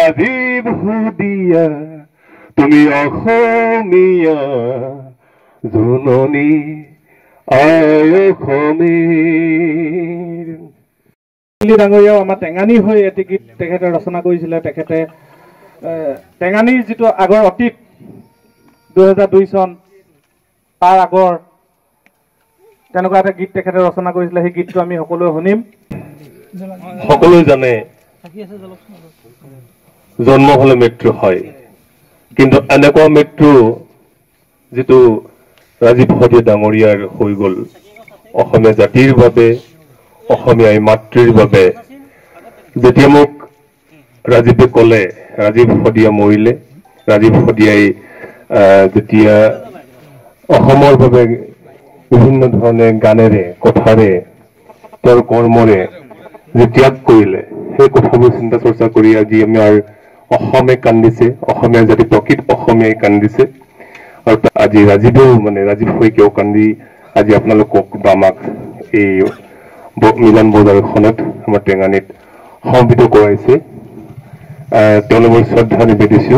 ৰাজীৱ শদিয়া তুমি অসমীয়া জননী আই অসমীৰ। ডাঙৰীয়াও আমাৰ টেঙানী হৈ এটি গীত তেখেতে ৰচনা কৰিছিলে। তেখেতে টেঙানীৰ যিটো আগৰ অতীত 2002 চন তাৰ আগৰ তেনেকুৱা এটা গীত তেখেতে ৰচনা কৰিছিলে। সেই গীতটো আমি সকলোৱে শুনিম। সকলোৱে জানে জন্ম হলে মৃত্যু হয়, কিন্তু এনেকুৱা মৃত্যু যিটো ৰাজীৱ শদিয়া ডাঙৰীয়াৰ হৈ গ'ল অসমীয়া জাতিৰ বাবে, অসমীয়া মাতৃৰ বাবে। যেতিয়া মোক ৰাজীৱে ক'লে ৰাজীৱ শদিয়া মৰিলে, ৰাজীৱ শদিয়াই যেতিয়া অসমৰ বাবে বিভিন্ন ধৰণে গানেৰে কথাৰে তেওঁৰ কৰ্মৰে যে ত্যাগ কৰিলে, সেই কথাবোৰ চিন্তা চৰ্চা কৰি আজি আমাৰ অসমে কান্দিছে, অসমীয়া জাতি প্ৰকৃত অসমীয়াই কান্দিছে। আৰু আজি ৰাজীৱেও ৰাজীৱ শইকীয়াও কান্দি আজি আপোনালোকক বা আমাক এই মিলন বজাৰখনত আমাৰ টেঙানীত সমবেত কৰাইছে। তেওঁলৈ মই শ্ৰদ্ধা নিবেদিছো।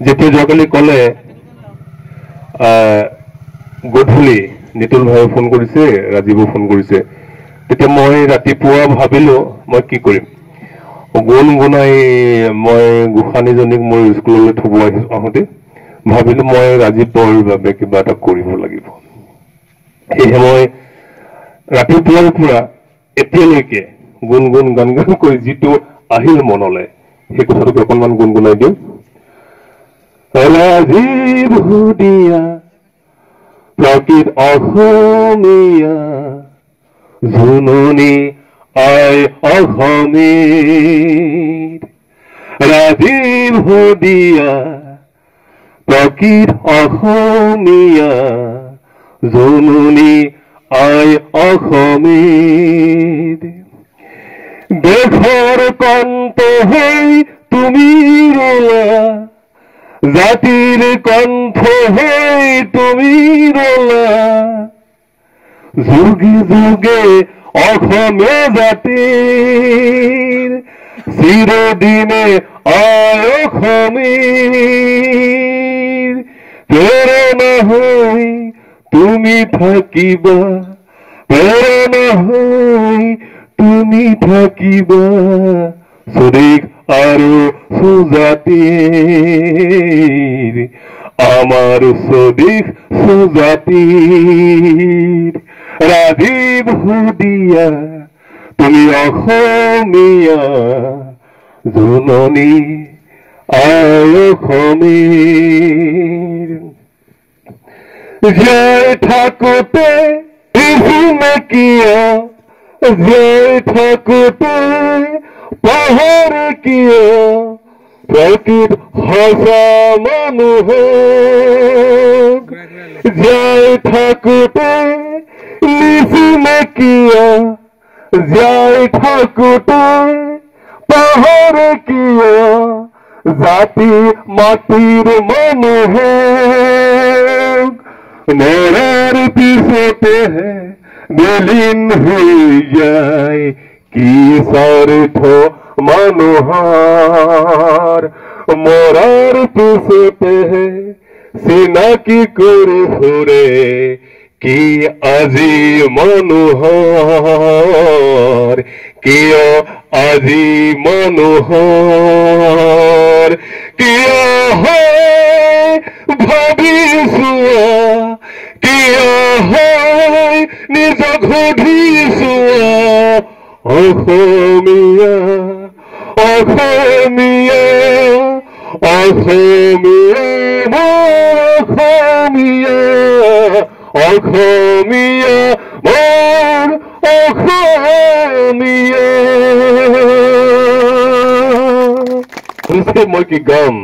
যেতিয়া যোৱাকালি ক'লে গধূলি নিতুল ভাইয়ে ফোন কৰিছে, ৰাজীৱো ফোন কৰিছে, তেতিয়া মই ৰাতিপুৱা ভাবিলো মই কি কৰিম। গুণগুণাই মই গোসানীজনীক মোৰ স্কুললৈ থব আহোঁতে ভাবিলো মই ৰাজীৱৰ বাবে কিবা এটা কৰিব লাগিব। সেয়েহে মই ৰাতিপুৱাৰ পৰা এতিয়ালৈকে গুণগুণ গান গান কৰি যিটো আহিল মনলৈ সেই কথাটোকে অকণমান গুণগুণাই দিওঁ। ৰাজীৱ শদিয়া প্ৰকৃত অসমীয়া জননী আই অসমীৰ। ৰাজীৱ শদিয়া প্ৰকৃত অসমীয়া জননী আই অসমীৰ। দেশৰ কণ্ঠ হৈ তুমি ৰলা, জাতিৰ কণ্ঠ হৈ তুমি ৰলা, যুগে যুগে অসমীয়া জাতিৰ চিৰদিনে আই অসমীৰ। প্ৰেৰণা হৈ তুমি থাকিবা, প্ৰেৰণা হৈ তুমি থাকিবা, স্বদেশ আৰু সুজাতিৰ, আমাৰ স্বদেশ সুজাতিৰ। ৰাজীৱ শদিয়া তুমি অসমীয়া জননী আই অসমীৰ। জীয়াই থাকোতে কিয়, জীয়াই থাকোতে পাহৰে কিয় প্ৰকৃত সঁচা মানুহক। জীয়াই থাকোতে লিখিলে কিয়, জীয়াই থাকোতে পাহৰে কিয় জাতি মাটিৰ মানুহক। মৰাৰ পিছতেহে বিলীন হৈ যায় কি স্বাৰ্থ মানুহৰ। মৰাৰ পিছতেহে চিনাকি কৰি ফুৰে কি আজি মানুহৰ। কিয় আজি মানুহৰ, কিয় হয় ভাবিছোৱা, কিয় হয় নিজক সুধিছোৱা। অসমীয়া অসমীয়া অসমীয়া অসমীয়া অসমীয়া মোৰ অসমীয়া। মই কি গাম,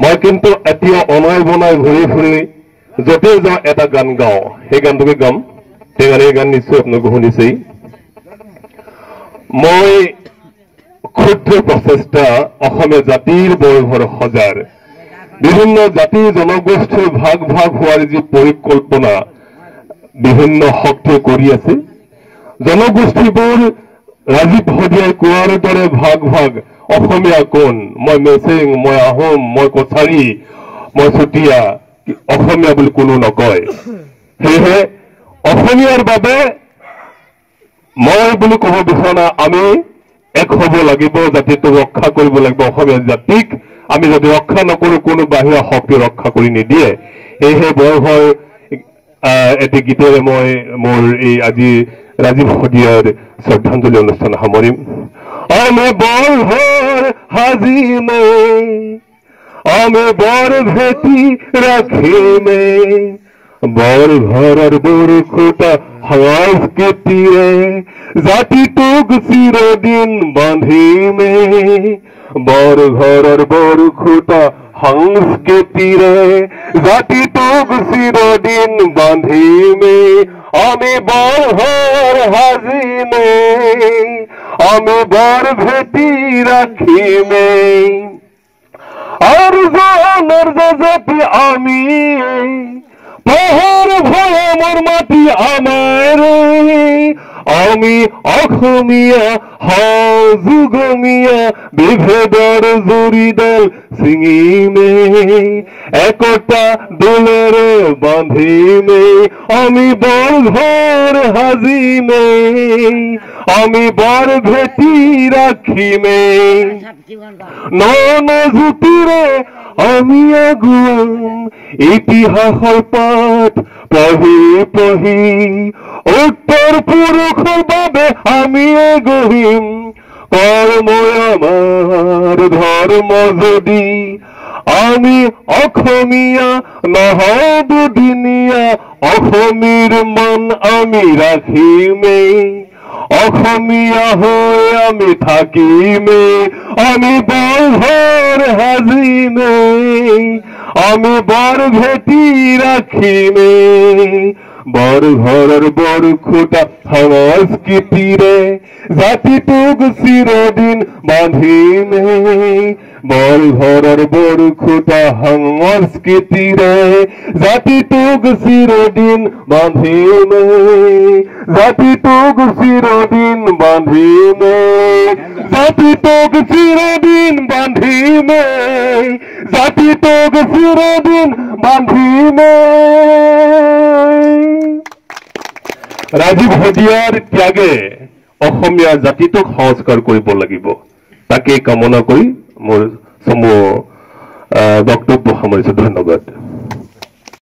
মই কিন্তু এতিয়া অনাই বনাই ঘূৰি ফুৰি য'তে যাওঁ এটা গান গাওঁ, সেই গানটোকে গাম। টেঙানীৰ গান নিশ্চয় আপোনালোকে শুনিছেই। মই ক্ষুদ্ৰ প্ৰচেষ্টা অসমীয়া জাতিৰ বয়সৰ সজাৰ, বিভিন্ন জাতি জনগোষ্ঠীৰ ভাগ ভাগ হোৱাৰ যি পৰিকল্পনা বিভিন্ন শক্তিয়ে কৰি আছে, জনগোষ্ঠীবোৰ ৰাজীৱ শদিয়াই কোৱাৰ দৰে ভাগ ভাগ অসমীয়া কোন, মই মেচিং, মই আহোম, মই কছাৰী, মই চুতীয়া, অসমীয়া বুলি কোনো নকয়। সেয়েহে অসমীয়াৰ বাবে মই বুলি ক'ব বিচৰা নাই, আমি এক হ'ব লাগিব, জাতিটোক ৰক্ষা কৰিব লাগিব। অসমীয়া জাতিক আমি যদি ৰক্ষা নকৰো, কোনো বাহিৰা শক্তি ৰক্ষা কৰি নিদিয়ে। সেয়েহে বৰঘৰ এটি গীতেৰে মই মোৰ এই আজি ৰাজীৱ শদিয়াৰ শ্ৰদ্ধাঞ্জলি অনুষ্ঠান সামৰিম। আমি বৰঘৰ সাজিমে, আমি বৰ ভেটি ৰাখিমে, বৰ ঘৰৰ বৰখুটা সংস্কৃতিৰে জাতিটোক চিৰদিন বান্ধিমে, বৰ ঘৰৰ বৰখুটা সংস্কৃতিৰে জাতিটোক চিৰদিন বান্ধিমে, আমি বৰ ঘৰ সাজিমে, আমি বৰ ভেটি ৰাখিমে, আৰু জনৰ জাতি আমি, পাহাৰ ভৈয়ামৰ মাটি আমাৰ, আমি অসমীয়া যুগমীয়া বিভেদৰ জুৰিডাল ছিঙিমে, একতা দোলেৰে বান্ধিমে, আমি বৰ ঘৰ সাজিমে, আমি বৰ ভেটি ৰাখিমে, নজুতিৰে আমি আগুৱাম ইতিহাসৰ পাঠ পঢ়ি পঢ়ি, উত্তৰ পুৰুষৰ বাবে আমি গঢ়িম কৰ্মই আমাৰ ধৰ্ম যদি, আমি অসমীয়া নহয় দুদিনীয়া, অসমীৰ মান আমি ৰাখিমেই, অসমীয়া হৈ আমি থাকিমে, আমি বৰ ঘৰ সাজিমে, আমি বৰ ভেটি ৰাখিমে, বৰ ঘৰৰ বৰখুটা সংস্কৃতিৰে জাতিটোক চিৰদিন বান্ধিমে, বৰ ঘৰৰ বৰখুটা সংস্কৃতিৰে জাতিটোক চিৰদিন বান্ধিমে, জাতিটোক চিৰদিন বান্ধিমে, জাতিটোক চিৰদিন বান্ধিমে, জাতিটোক চিৰদিন বান্ধিমে। ৰাজীৱ শদিয়াৰ ত্যাগে অসমীয়া জাতিটোক সংস্কাৰ কৰিব লাগিব, তাকে কামনা কৰি মোৰ চমু বক্তব্য সামৰিছো। ধন্যবাদ।